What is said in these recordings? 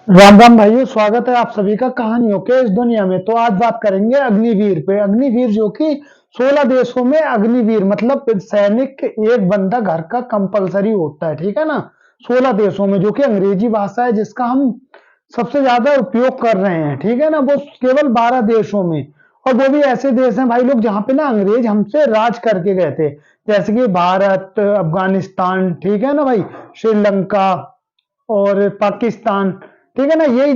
राम राम भाइयों, स्वागत है आप सभी का कहानियों के इस दुनिया में। तो आज बात करेंगे अग्निवीर पे। अग्निवीर जो कि 16 देशों में अग्निवीर मतलब सैनिक एक बंदा घर का कंपलसरी होता है, ठीक है ना। 16 देशों में, जो कि अंग्रेजी भाषा है जिसका हम सबसे ज्यादा उपयोग कर रहे हैं, ठीक है ना, वो केवल 12 देशों में। और वो भी ऐसे देश हैं भाई लोग जहां पे ना अंग्रेज हमसे राज करके गए थे, जैसे कि भारत, अफगानिस्तान, ठीक है ना भाई, श्रीलंका और पाकिस्तान, ठीक है ना। यही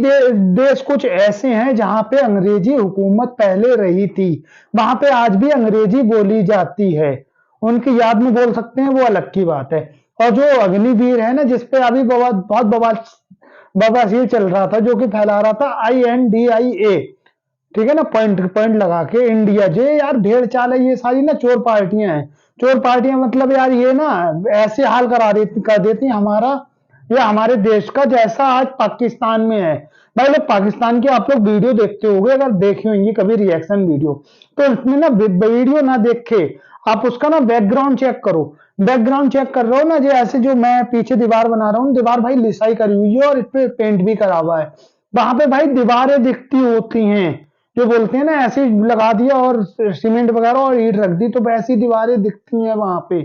देश कुछ ऐसे हैं जहां पे अंग्रेजी हुकूमत पहले रही थी। वहां पे आज भी अंग्रेजी बोली जाती है। उनकी याद में बोल सकते हैं, वो अलग की बात है। और जो अग्निवीर है ना, जिसपे अभी बहुत बवासीर चल रहा था, जो कि फैला रहा था INDIA, ठीक है ना, पॉइंट पॉइंट लगा के इंडिया, जे यार भेड़ चाल है, ये सारी ना चोर पार्टियां हैं। चोर पार्टियां मतलब यार ये ना ऐसे हाल कर देती हमारा या हमारे देश का, जैसा आज पाकिस्तान में है। भाई लोग, पाकिस्तान की आप लोग वीडियो देखते होंगे, अगर देखे होंगे कभी रिएक्शन वीडियो, तो इसमें ना वीडियो ना देखे, आप उसका ना बैकग्राउंड चेक करो। बैकग्राउंड चेक कर रहा हूँ ना, जो ऐसे जो मैं पीछे दीवार बना रहा हूँ, दीवार भाई लिसाई करी हुई है और इस पे पेंट भी करा हुआ है। वहां पे भाई दीवारें दिखती होती हैं, जो बोलते हैं ना ऐसे ही लगा दिया और सीमेंट वगैरह और ईंट रख दी तो वैसी दीवारें दिखती हैं वहां पे।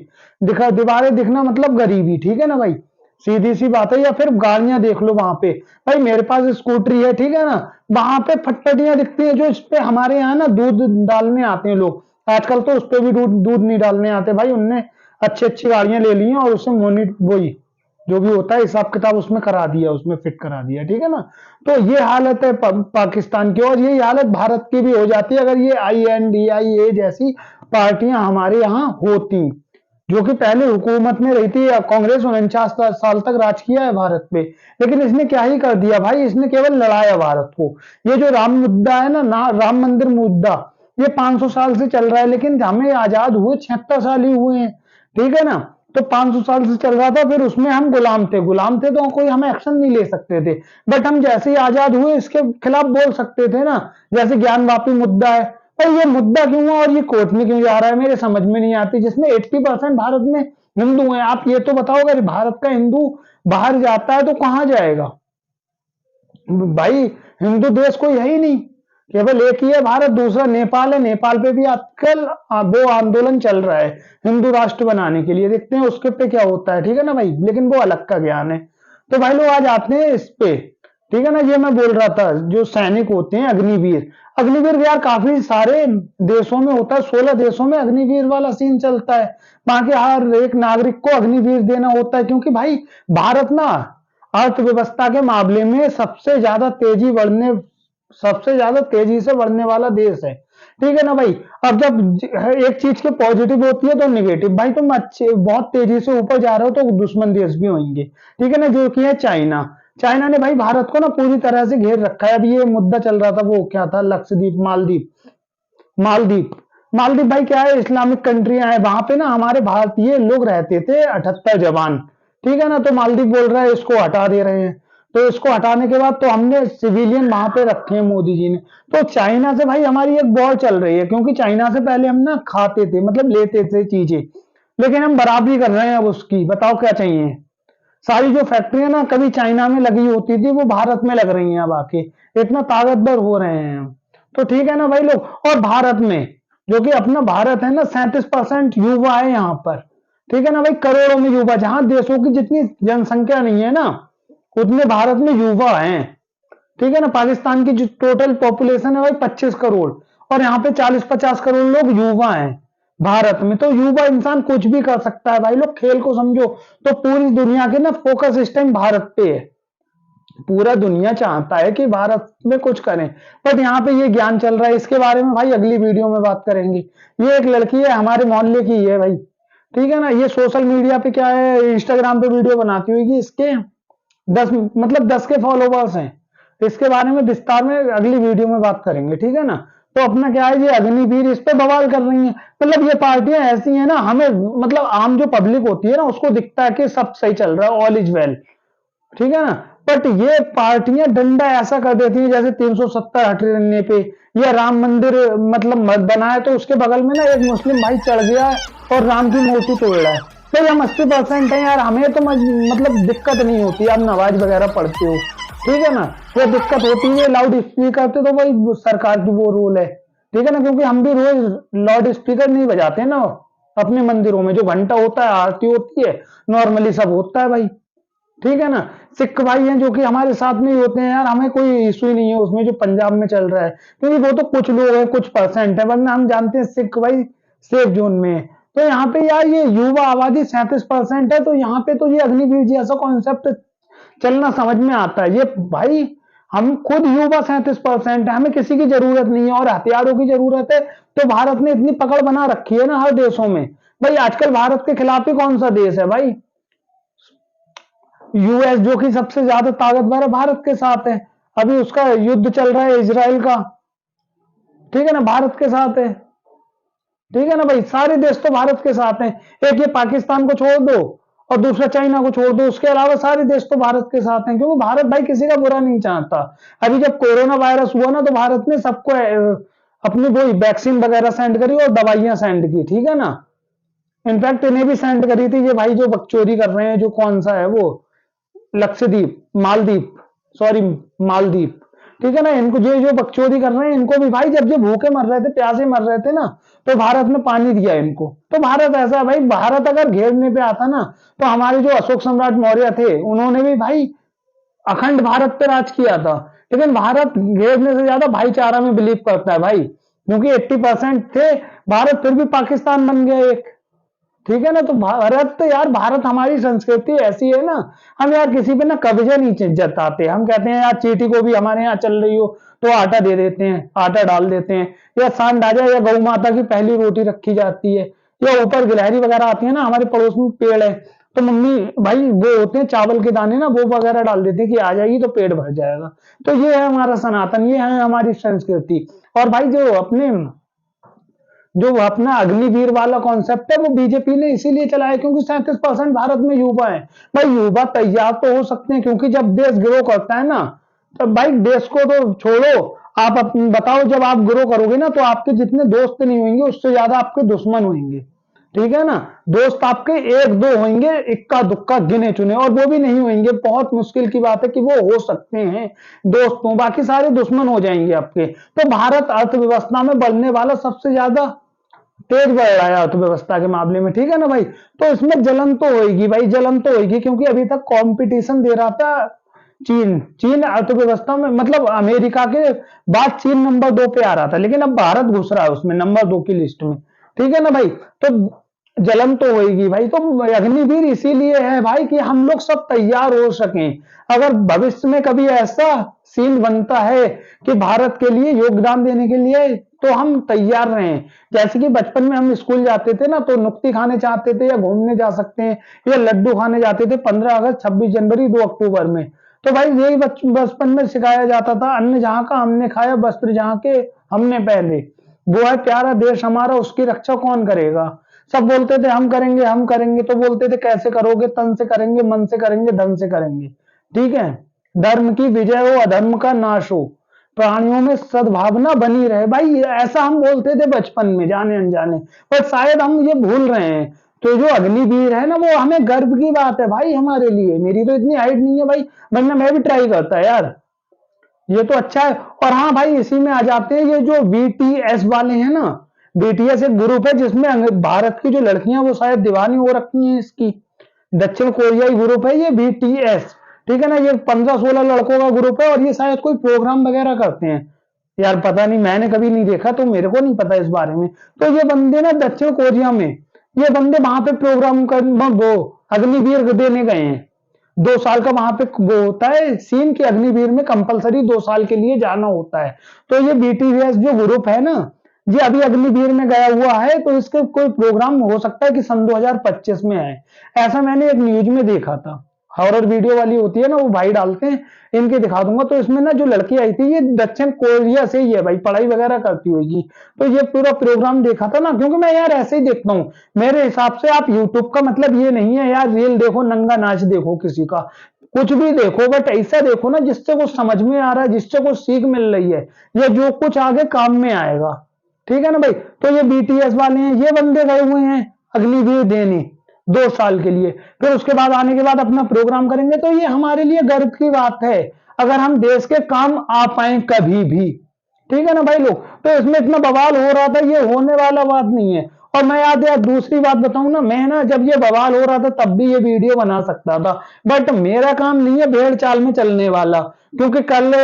दीवारें दिखना मतलब गरीबी, ठीक है ना भाई, सीधी सी बात है। या फिर गाड़ियां देख लो वहां पे, भाई मेरे पास स्कूटरी है, ठीक है ना, वहां पे फटफटियां दिखती हैं, जो इस पे हमारे यहाँ ना दूध डालने आते हैं लोग। आजकल तो उस पे भी दूध दूध नहीं डालने आते भाई, उनने अच्छी अच्छी गाड़ियां ले ली हैं और उससे मोनी वही जो भी होता है हिसाब किताब उसमें करा दिया, उसमें फिट करा दिया, ठीक है ना। तो ये हालत है पाकिस्तान की, और ये हालत भारत की भी हो जाती है अगर ये INDIA जैसी पार्टियां हमारे यहाँ होती, जो कि पहले हुकूमत में रही थी। कांग्रेस 49 साल तक राज किया है भारत पे, लेकिन इसने क्या ही कर दिया भाई, इसने केवल लड़ाया भारत को। ये जो राम मुद्दा है ना, राम मंदिर मुद्दा, ये 500 साल से चल रहा है, लेकिन हमें आजाद हुए 76 साल ही हुए हैं, ठीक है ना। तो 500 साल से चल रहा था, फिर उसमें हम गुलाम थे तो कोई हम एक्शन नहीं ले सकते थे। बट हम जैसे ही आजाद हुए इसके खिलाफ बोल सकते थे ना, जैसे ज्ञान वापी मुद्दा है। पर ये मुद्दा क्यों है और ये कोर्ट में क्यों जा रहा है, मेरे समझ में नहीं आती, जिसमें 80% भारत में हिंदू हैं। आप ये तो बताओ, अगर भारत का हिंदू बाहर जाता है तो कहां जाएगा भाई। हिंदू देश कोई है ही नहीं, केवल एक ही है भारत, दूसरा नेपाल है। नेपाल पे भी आजकल वो आंदोलन चल रहा है हिंदू राष्ट्र बनाने के लिए, देखते हैं उसके पे क्या होता है, ठीक है ना भाई, लेकिन वो अलग का ज्ञान है। तो भाई लोग आज आते हैं इस पे, ठीक है ना। ये मैं बोल रहा था, जो सैनिक होते हैं अग्निवीर, अग्निवीर यार काफी सारे देशों में होता है, 16 देशों में अग्निवीर वाला सीन चलता है। वहां के हर एक नागरिक को अग्निवीर देना होता है, क्योंकि भाई भारत ना अर्थव्यवस्था के मामले में सबसे ज्यादा तेजी से बढ़ने वाला देश है, ठीक है ना भाई। अब जब एक चीज के पॉजिटिव होती है तो निगेटिव, भाई तुम अच्छे बहुत तेजी से ऊपर जा रहे हो तो दुश्मन देश भी होंगे, ठीक है ना, जो कि है चाइना। चाइना ने भाई भारत को ना पूरी तरह से घेर रखा है। अब ये मुद्दा चल रहा था, वो क्या था, लक्षद्वीप, मालदीप मालदीप भाई क्या है, इस्लामिक कंट्रियां हैं वहां पे ना, हमारे भारतीय लोग रहते थे 78 जवान, ठीक है ना। तो मालदीव बोल रहा है इसको हटा दे रहे हैं, तो इसको हटाने के बाद तो हमने सिविलियन वहां पे रखे हैं मोदी जी ने। तो चाइना से भाई हमारी एक वॉर चल रही है, क्योंकि चाइना से पहले हम ना खाते थे मतलब लेते थे चीजें, लेकिन हम बराबरी कर रहे हैं अब उसकी। बताओ क्या चाहिए। सारी जो फैक्ट्रियां ना कभी चाइना में लगी होती थी, वो भारत में लग रही हैं अब आके, इतना ताकतवर हो रहे हैं हम। तो ठीक है ना भाई लोग। और भारत में, जो कि अपना भारत है ना, 37% युवा है यहाँ पर, ठीक है ना भाई, करोड़ों में युवा, जहां देशों की जितनी जनसंख्या नहीं है ना, उतने भारत में युवा हैं, ठीक है ना। पाकिस्तान की जो टोटल पॉपुलेशन है भाई 25 करोड़, और यहाँ पे 40-50 करोड़ लोग युवा हैं भारत में। तो युवा इंसान कुछ भी कर सकता है भाई लोग, खेल को समझो। तो पूरी दुनिया के ना फोकस इस टाइम भारत पे है, पूरा दुनिया चाहता है कि भारत में कुछ करें। बट यहाँ पे ये ज्ञान चल रहा है, इसके बारे में भाई अगली वीडियो में बात करेंगे। ये एक लड़की है हमारे मोहल्ले की ही है भाई, ठीक है ना। ये सोशल मीडिया पे क्या है, इंस्टाग्राम पे वीडियो बनाती हुई, इसके 10 के फॉलोवर्स हैं। इसके बारे में विस्तार में अगली वीडियो में बात करेंगे, ठीक है ना। तो अपना क्या है, ये अग्निवीर इस पे बवाल कर रही हैं, मतलब ये पार्टियां ऐसी हैं ना, हमें मतलब आम जो पब्लिक होती है ना, उसको दिखता है कि सब सही चल रहा है, ऑल इज वेल, ठीक है ना। बट ये पार्टियां डंडा ऐसा कर देती हैं, जैसे 370 हटने पे, या राम मंदिर मतलब मत बनाए तो उसके बगल में ना एक मुस्लिम भाई चढ़ गया है और राम की मूर्ति तोड़ रहा है। भाई हम 80% है यार, हमें तो मतलब दिक्कत नहीं होती, आप नमाज वगैरह पढ़ते हो, ठीक है ना। ये दिक्कत होती है लाउड स्पीकर पे, तो भाई सरकार की वो रूल है, ठीक है ना, क्योंकि हम भी रोज लाउड स्पीकर नहीं बजाते ना अपने मंदिरों में, जो घंटा होता है आरती होती है नॉर्मली सब होता है भाई, ठीक है ना। सिख भाई हैं जो कि हमारे साथ में ही होते हैं यार, हमें कोई इशू ही नहीं है उसमें जो पंजाब में चल रहा है, क्योंकि वो तो कुछ लोग हैं, कुछ परसेंट है, वरना हम जानते हैं सिख भाई सेफ जोन में है। तो यहाँ पे यार ये युवा आबादी 37% है, तो यहाँ पे तो ये अग्निवीर जी ऐसा कॉन्सेप्ट चलना समझ में आता है। ये भाई हम खुद युवा 37% है, हमें किसी की जरूरत नहीं है और हथियारों की जरूरत है, तो भारत ने इतनी पकड़ बना रखी है ना हर देशों में। भाई आजकल भारत के खिलाफ ही कौन सा देश है भाई, यूएस जो कि सबसे ज्यादा ताकतवर है भारत के साथ है, अभी उसका युद्ध चल रहा है इजराइल का, ठीक है ना, भारत के साथ है, ठीक है ना भाई, सारे देश तो भारत के साथ हैं। एक ये पाकिस्तान को छोड़ दो और दूसरा चाइना को छोड़ दो, उसके अलावा सारे देश तो भारत के साथ हैं, क्योंकि भारत भाई किसी का बुरा नहीं चाहता। अभी जब कोरोना वायरस हुआ ना, तो भारत ने सबको अपनी वो वैक्सीन वगैरह सेंड करी और दवाइयां सेंड की, ठीक है ना। इनफैक्ट इन्हें भी सेंड करी थी, ये भाई जो बकचोदी कर रहे हैं, जो कौन सा है वो लक्षद्वीप मालदीप, सॉरी मालदीप, ठीक है ना, इनको जो जो बकचोदी कर रहे हैं, इनको भी भाई जब जो भूखे मर रहे थे प्यासे मर रहे थे ना, तो भारत ने पानी दिया इनको। तो भारत ऐसा है भाई, भारत अगर घेरने पे आता ना, तो हमारे जो अशोक सम्राट मौर्य थे उन्होंने भी भाई अखंड भारत पे राज किया था। लेकिन भारत घेरने से ज्यादा भाईचारा में बिलीव करता है भाई, क्योंकि 80% थे, भारत फिर भी पाकिस्तान बन गया एक, ठीक है ना। तो भारत तो यार, भारत हमारी संस्कृति ऐसी है ना, हम यार किसी पे ना कब्जा नहीं जताते, हम कहते हैं यार चींटी को भी हमारे यहाँ चल रही हो तो आटा दे देते हैं, आटा डाल देते हैं, या सांड आ जाए या गौ माता की पहली रोटी रखी जाती है, या ऊपर गिलहरी वगैरह आती है ना, हमारे पड़ोस में पेड़ है, तो मम्मी भाई वो होते हैं चावल के दाने ना, वो वगैरह डाल देते हैं कि आ जाएगी तो पेट भर जाएगा। तो ये है हमारा सनातन, ये है हमारी संस्कृति। और भाई जो अपना अग्निवीर वाला कॉन्सेप्ट है, वो बीजेपी ने इसीलिए चलाया क्योंकि 37% भारत में युवा है। भाई युवा तैयार तो हो सकते हैं, क्योंकि जब देश ग्रो करता है ना, तब भाई देश को तो छोड़ो, आप बताओ जब आप ग्रो करोगे ना, तो आपके जितने दोस्त नहीं होंगे उससे ज्यादा आपके दुश्मन होंगे, ठीक है ना। दोस्त आपके एक दो होंगे, इक्का दुक्का गिने चुने, और वो भी नहीं होंगे, बहुत मुश्किल की बात है कि वो हो सकते हैं दोस्तों, बाकी सारे दुश्मन हो जाएंगे आपके। तो भारत अर्थव्यवस्था में बढ़ने वाला सबसे ज्यादा तेज बढ़ रहा है अर्थव्यवस्था के मामले में, ठीक है ना भाई। तो इसमें जलन तो होगी भाई, जलन तो होगी, क्योंकि अभी तक कंपटीशन दे रहा था चीन, चीन अर्थव्यवस्था में, मतलब अमेरिका के बाद चीन नंबर 2 पे आ रहा था, लेकिन अब भारत घुस रहा है उसमें नंबर 2 की लिस्ट में, ठीक है ना भाई। तो जलन तो होगी भाई, तो अग्निवीर इसीलिए है भाई कि हम लोग सब तैयार हो सकें, अगर भविष्य में कभी ऐसा सीन बनता है कि भारत के लिए योगदान देने के लिए, तो हम तैयार रहें। जैसे कि बचपन में हम स्कूल जाते थे ना, तो नुक्ती खाने चाहते थे या घूमने जा सकते हैं, या लड्डू खाने जाते थे 15 अगस्त, 26 जनवरी, 2 अक्टूबर में। तो भाई यही बचपन में सिखाया जाता था, अन्न जहां का हमने खाया, वस्त्र जहां के हमने पहने, वो है प्यारा देश हमारा, उसकी रक्षा कौन करेगा। सब बोलते थे हम करेंगे हम करेंगे, तो बोलते थे कैसे करोगे, तन से करेंगे, मन से करेंगे, धन से करेंगे, ठीक है। धर्म की विजय हो, अधर्म का नाश हो, प्राणियों में सद्भावना बनी रहे, भाई ऐसा हम बोलते थे बचपन में जाने अनजाने, पर शायद हम ये भूल रहे हैं। तो जो अग्निवीर है ना, वो हमें गर्व की बात है भाई हमारे लिए। मेरी तो इतनी हाइट नहीं है भाई, वरना मैं भी ट्राई करता है यार, ये तो अच्छा है। और हाँ भाई, इसी में आ जाते हैं ये जो बीटीएस वाले हैं ना, बीटीएस एक ग्रुप है जिसमें भारत की जो लड़कियां वो शायद दीवानी हो रखी हैं इसकी, दक्षिण कोरियाई ग्रुप है ये बीटीएस, ठीक है ना। ये 15-16 लड़कों का ग्रुप है, और ये शायद कोई प्रोग्राम वगैरह करते हैं, यार पता नहीं, मैंने कभी नहीं देखा, तो मेरे को नहीं पता इस बारे में। तो ये बंदे ना दक्षिण कोरिया में, ये बंदे वहां पे प्रोग्राम कर वो अग्निवीर देने गए हैं। 2 साल का वहां पे वो होता है सीन की, अग्निवीर में कंपलसरी 2 साल के लिए जाना होता है। तो ये बीटीएस जो ग्रुप है ना, ये अभी अग्निवीर में गया हुआ है, तो इसके कोई प्रोग्राम हो सकता है कि सन 2025 में आए, ऐसा मैंने एक न्यूज में देखा था। हॉरर वीडियो वाली होती है ना, वो भाई डालते हैं, इनके दिखा दूंगा। तो इसमें ना जो लड़की आई थी, ये दक्षिण कोरिया से ही है भाई, पढ़ाई वगैरह करती होगी। तो ये पूरा प्रोग्राम देखा था ना, क्योंकि मैं यार ऐसे ही देखता हूँ, मेरे हिसाब से आप यूट्यूब का मतलब ये नहीं है यार रील देखो, नंगा नाच देखो किसी का, कुछ भी देखो, बट ऐसा देखो ना जिससे कुछ समझ में आ रहा है, जिससे कुछ सीख मिल रही है, या जो कुछ आगे काम में आएगा, ठीक है ना भाई। तो ये बीटीएस वाले हैं, ये बंदे गए हुए हैं अग्निवीर देने 2 साल के लिए, फिर उसके बाद आने के बाद अपना प्रोग्राम करेंगे, तो ये हमारे लिए गर्व की बात है। अगर हम देश के काम आ पाए कभी भी, ठीक है ना भाई लोग। तो इसमें इतना बवाल हो रहा था, ये होने वाला बात नहीं है। और मैं याद दूसरी बात बताऊं ना, मैं ना जब ये बवाल हो रहा था तब भी ये वीडियो बना सकता था, बट मेरा काम नहीं है भेड़ चाल में चलने वाला। क्योंकि कल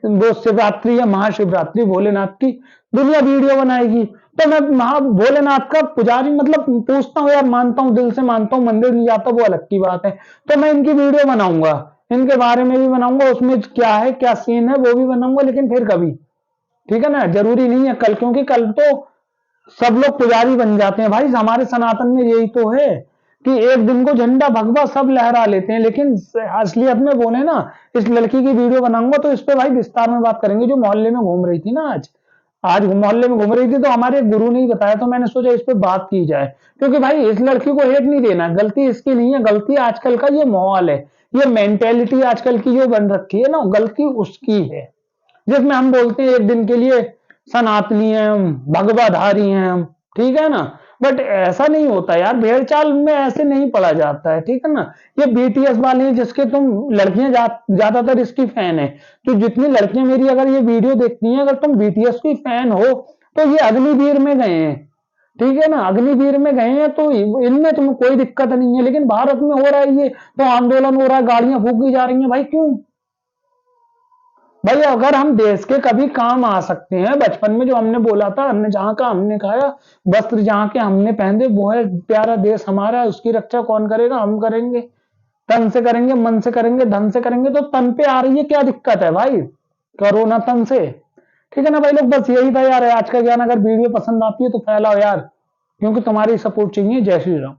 वो शिवरात्रि या महाशिवरात्रि भोलेनाथ की, दुनिया वीडियो बनाएगी। तो मैं महा भोलेनाथ का पुजारी मतलब पूछता हूँ यार, मानता हूँ दिल से मानता हूँ, मंदिर नहीं जाता वो अलग की बात है। तो मैं इनकी वीडियो बनाऊंगा, इनके बारे में भी बनाऊंगा, उसमें क्या है क्या सीन है वो भी बनाऊंगा, लेकिन फिर कभी, ठीक है ना। जरूरी नहीं है कल, क्योंकि कल तो सब लोग पुजारी बन जाते हैं भाई। हमारे सनातन में यही तो है कि एक दिन को झंडा भगवा सब लहरा लेते हैं, लेकिन असलियत में बोले ना, इस लड़की की वीडियो बनाऊंगा तो इस पे भाई विस्तार में बात करेंगे, जो मोहल्ले में घूम रही थी ना आज। आज मोहल्ले में घूम रही थी तो हमारे गुरु ने ही बताया, तो मैंने सोचा इस पे बात की जाए। क्योंकि भाई इस लड़की को हेट नहीं देना, गलती इसकी नहीं है, गलती आजकल का ये माहौल है, ये मेंटेलिटी आजकल की जो बन रखी है ना, गलती उसकी है। जिसमें हम बोलते हैं एक दिन के लिए सनातनी हैं हम, भगवाधारी हैं हम, ठीक है ना। बट ऐसा नहीं होता यार, भेड़ चाल में ऐसे नहीं पड़ा जाता है, ठीक है ना। ये बीटीएस वाले हैं जिसके तुम लड़कियां ज्यादातर इसकी फैन है। तो जितनी लड़कियां मेरी अगर ये वीडियो देखती हैं, अगर तुम बीटीएस की फैन हो तो ये अग्निवीर में गए हैं, ठीक है ना, अग्निवीर में गए हैं, तो इनमें तुम्हें कोई दिक्कत नहीं है। लेकिन भारत में हो रहा है ये, तो आंदोलन हो रहा है, गाड़ियां फूकी जा रही हैं, भाई क्यों भाई? अगर हम देश के कभी काम आ सकते हैं, बचपन में जो हमने बोला था, अन्न जहां का हमने खाया, वस्त्र जहां के हमने पहने, वो है प्यारा देश हमारा, उसकी रक्षा कौन करेगा? हम करेंगे, तन से करेंगे, मन से करेंगे, धन से करेंगे। तो तन पे आ रही है, क्या दिक्कत है भाई? करो ना तन से, ठीक है ना भाई लोग। बस यही था यार आज का ज्ञान। अगर वीडियो पसंद आती है तो फैलाओ यार, क्योंकि तुम्हारी सपोर्ट चाहिए। जय श्री राम।